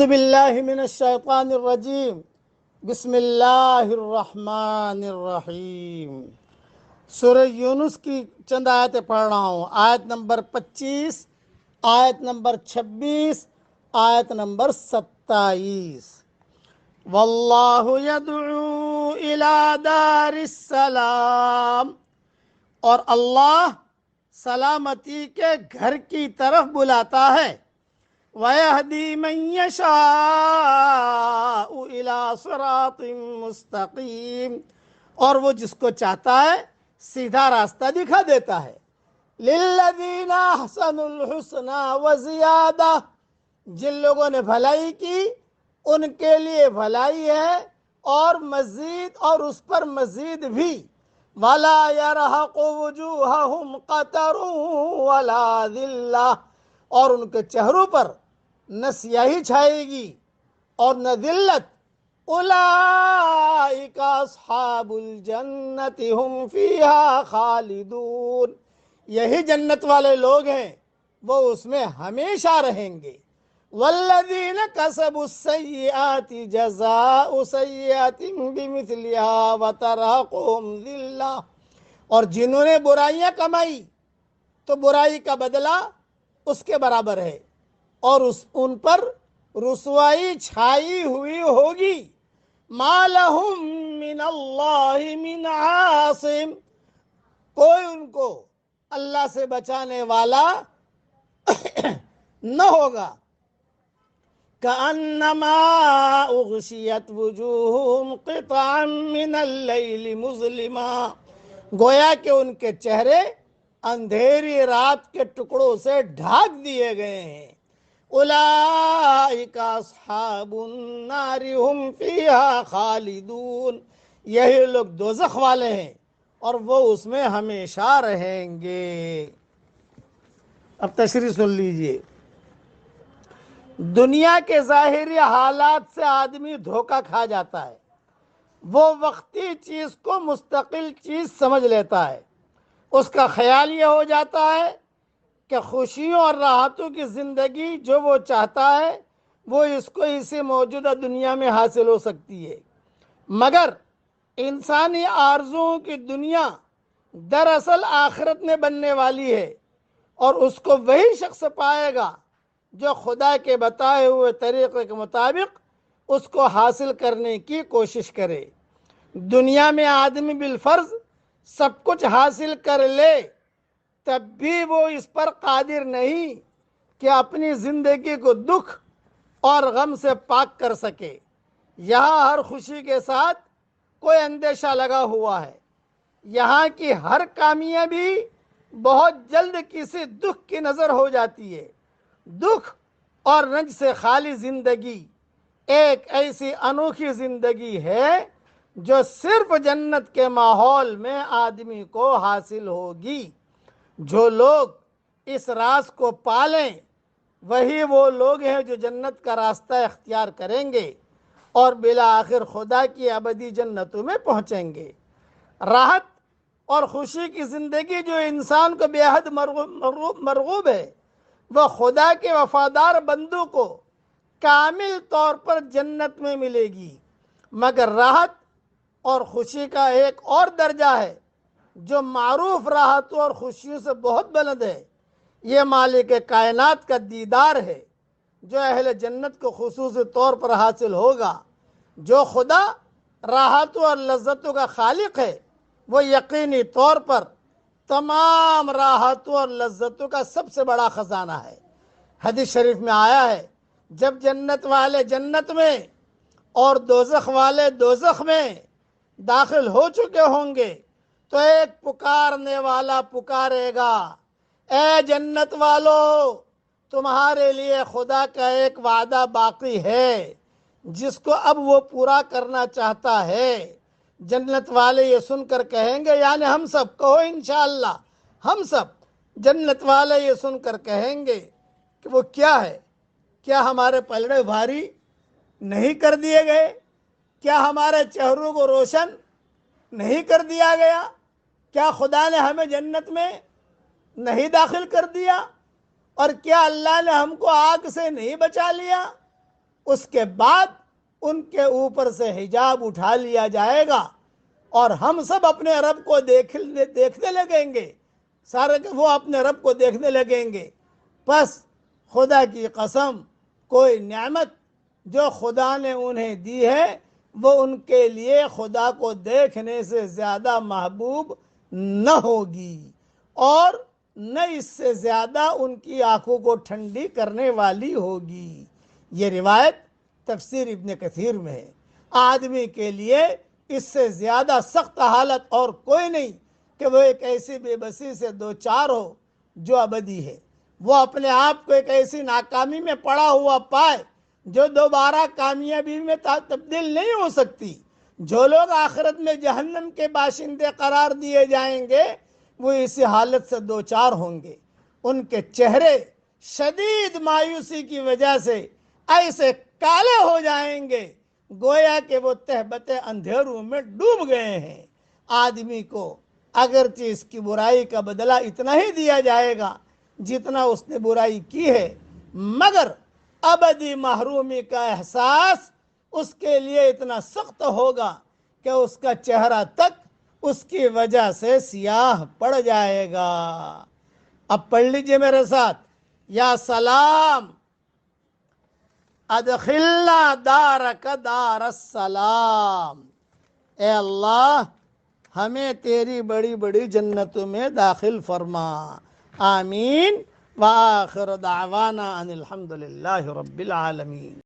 اعوذ باللہ من الشیطان الرجیم بسم اللہ الرحمن الرحیم۔ سورہ یونس کی چند آیتیں پڑھ رہا ہوں۔ آیت نمبر 25، آیت نمبر 26، آیت نمبر 27۔ واللہ یدعو الی دار السلام، اور اللہ سلامتی کے گھر کی طرف بلاتا ہے۔ وَيَهْدِي مَن يَشَاءُ إِلَىٰ صِرَاطٍ مُسْتَقِيمٍ، اور وہ جس کو چاہتا ہے سیدھا راستہ دکھا دیتا ہے۔ لِلَّذِينَ أَحْسَنُوا الْحُسْنَىٰ وَزِيَادَةٌ، جن لوگوں نے بھلائی کی ان کے لیے بھلائی ہے اور مزید، اور اس پر مزید بھی۔ وَلَا يَرْهَقُ وُجُوهَهُمْ قَتَرٌ وَلَا ذِلَّةٌ، اور ان کے چہروں پر نہ سیاہی چھائے گی اور نہ ذلت۔ اولئک اصحاب الجنت ہم فیہا خالدون، یہی جنت والے لوگ ہیں، وہ اس میں ہمیشہ رہیں گے۔ والذین کسبوا السیئات جزاء سیئۃ بمثلہا وترہقہم ذلہ، اور جنہوں نے برائیاں کمائی تو برائی کا بدلہ اس کے برابر ہے، اور ان پر رسوائی چھائی ہوئی ہوگی۔ ما لہم من اللہ من عاصم، کوئی ان کو اللہ سے بچانے والا نہ ہوگا۔ کأنما اغشیت وجوہہم قطعا من اللیل مظلما، گویا کہ ان کے چہرے اندھیری رات کے ٹکڑوں سے ڈھانک دیے گئے ہیں۔ اولئک اصحاب النار ہم فیہا خالدون، یہی لوگ دوزخ والے ہیں اور وہ اس میں ہمیشہ رہیں گے۔ اب تشریح سن لیجئے۔ دنیا کے ظاہری حالات سے آدمی دھوکہ کھا جاتا ہے، وہ وقتی چیز کو مستقل چیز سمجھ لیتا ہے۔ اس کا خیال یہ ہو جاتا ہے کہ خوشیوں اور راحتوں کی زندگی جو وہ چاہتا ہے وہ اس کو اسی موجودہ دنیا میں حاصل ہو سکتی ہے، مگر انسانی آرزوؤں کی دنیا دراصل آخرت میں بننے والی ہے، اور اس کو وہی شخص پائے گا جو خدا کے بتائے ہوئے طریقے کے مطابق اس کو حاصل کرنے کی کوشش کرے۔ دنیا میں آدمی بالفرض سب کچھ حاصل کر لے، تب بھی وہ اس پر قادر نہیں کہ اپنی زندگی کو دکھ اور غم سے پاک کر سکے۔ یہاں ہر خوشی کے ساتھ کوئی اندیشہ لگا ہوا ہے، یہاں کی ہر کامیابی بہت جلد کسی دکھ کی نظر ہو جاتی ہے۔ دکھ اور رنج سے خالی زندگی ایک ایسی انوکھی زندگی ہے جو صرف جنت کے ماحول میں آدمی کو حاصل ہوگی۔ جو لوگ اس راز کو پالیں وہی وہ لوگ ہیں جو جنت کا راستہ اختیار کریں گے اور بالآخر خدا کی ابدی جنتوں میں پہنچیں گے۔ راحت اور خوشی کی زندگی جو انسان کو بے حد مرغوب ہے، وہ خدا کے وفادار بندوں کو کامل طور پر جنت میں ملے گی، مگر راحت اور خوشی کا ایک اور درجہ ہے جو معروف راحتوں اور خوشیوں سے بہت بلند ہے۔ یہ مالک کائنات کا دیدار ہے جو اہل جنت کو خصوصی طور پر حاصل ہوگا۔ جو خدا راحتوں اور لذتوں کا خالق ہے وہ یقینی طور پر تمام راحتوں اور لذتوں کا سب سے بڑا خزانہ ہے۔ حدیث شریف میں آیا ہے، جب جنت والے جنت میں اور دوزخ والے دوزخ میں داخل ہو چکے ہوں گے تو ایک پکارنے والا پکارے گا، اے جنت والو، تمہارے لیے خدا کا ایک وعدہ باقی ہے جس کو اب وہ پورا کرنا چاہتا ہے۔ جنت والے یہ سن کر کہیں گے، یعنی ہم سب، کہو انشاءاللہ ہم سب، جنت والے یہ سن کر کہیں گے کہ وہ کیا ہے؟ کیا ہمارے پلڑے بھاری نہیں کر دیے گئے؟ کیا ہمارے چہروں کو روشن نہیں کر دیا گیا؟ کیا خدا نے ہمیں جنت میں نہیں داخل کر دیا؟ اور کیا اللہ نے ہم کو آگ سے نہیں بچا لیا؟ اس کے بعد ان کے اوپر سے حجاب اٹھا لیا جائے گا اور ہم سب اپنے رب کو دیکھنے لگیں گے، سارے وہ اپنے رب کو دیکھنے لگیں گے۔ پس خدا کی قسم کوئی نعمت جو خدا نے انہیں دی ہے وہ ان کے لیے خدا کو دیکھنے سے زیادہ محبوب نہ ہوگی اور نہ اس سے زیادہ ان کی آنکھوں کو ٹھنڈی کرنے والی ہوگی۔ یہ روایت تفسیر ابن کثیر میں ہے۔ آدمی کے لیے اس سے زیادہ سخت حالت اور کوئی نہیں کہ وہ ایک ایسی بے بسی سے دوچار ہو جو ابدی ہے، وہ اپنے آپ کو ایک ایسی ناکامی میں پڑا ہوا پائے جو دوبارہ کامیابی میں تبدیل نہیں ہو سکتی۔ جو لوگ آخرت میں جہنم کے باشندے قرار دیے جائیں گے وہ اسی حالت سے دوچار ہوں گے، ان کے چہرے شدید مایوسی کی وجہ سے ایسے کالے ہو جائیں گے گویا کہ وہ تہبتے اندھیروں میں ڈوب گئے ہیں۔ آدمی کو اگرچہ اس کی برائی کا بدلہ اتنا ہی دیا جائے گا جتنا اس نے برائی کی ہے، مگر ابدی محرومی کا احساس اس کے لیے اتنا سخت ہوگا کہ اس کا چہرہ تک اس کی وجہ سے سیاہ پڑ جائے گا۔ اب پڑھ لیجئے میرے ساتھ، یا سلام ادخلنا دارک دار السلام، اے اللہ ہمیں تیری بڑی بڑی جنتوں میں داخل فرما، آمین۔ وآخر دعوانا ان الحمد للہ رب العالمین۔